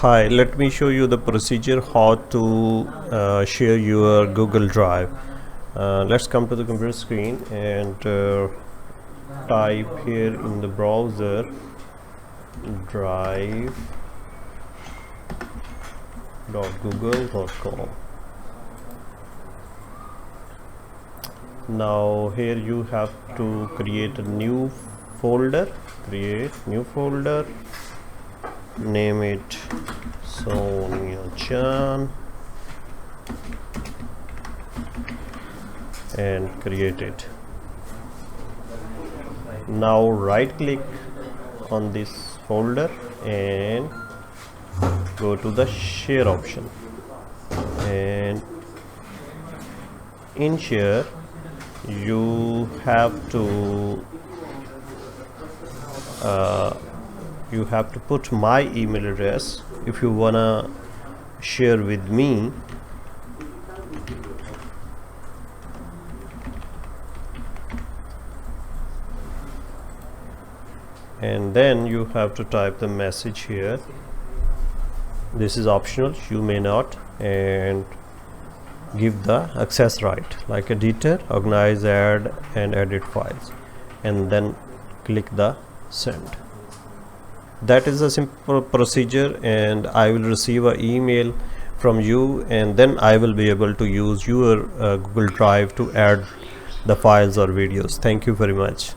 Hi, let me show you the procedure how to share your Google Drive. Let's come to the computer screen and type here in the browser drive.google.com. Now here you have to create a new folder. Create new folder, name it Sonia Chan and create it. Now right click on this folder and go to the share option, and in share you have to put my email address if you wanna share with me. And then you have to type the message here. This is optional, you may not, and give the access right like editor, organize, add and edit files, and then click the send. That is a simple procedure, and I will receive an email from you, and then I will be able to use your Google Drive to add the files or videos. Thank you very much.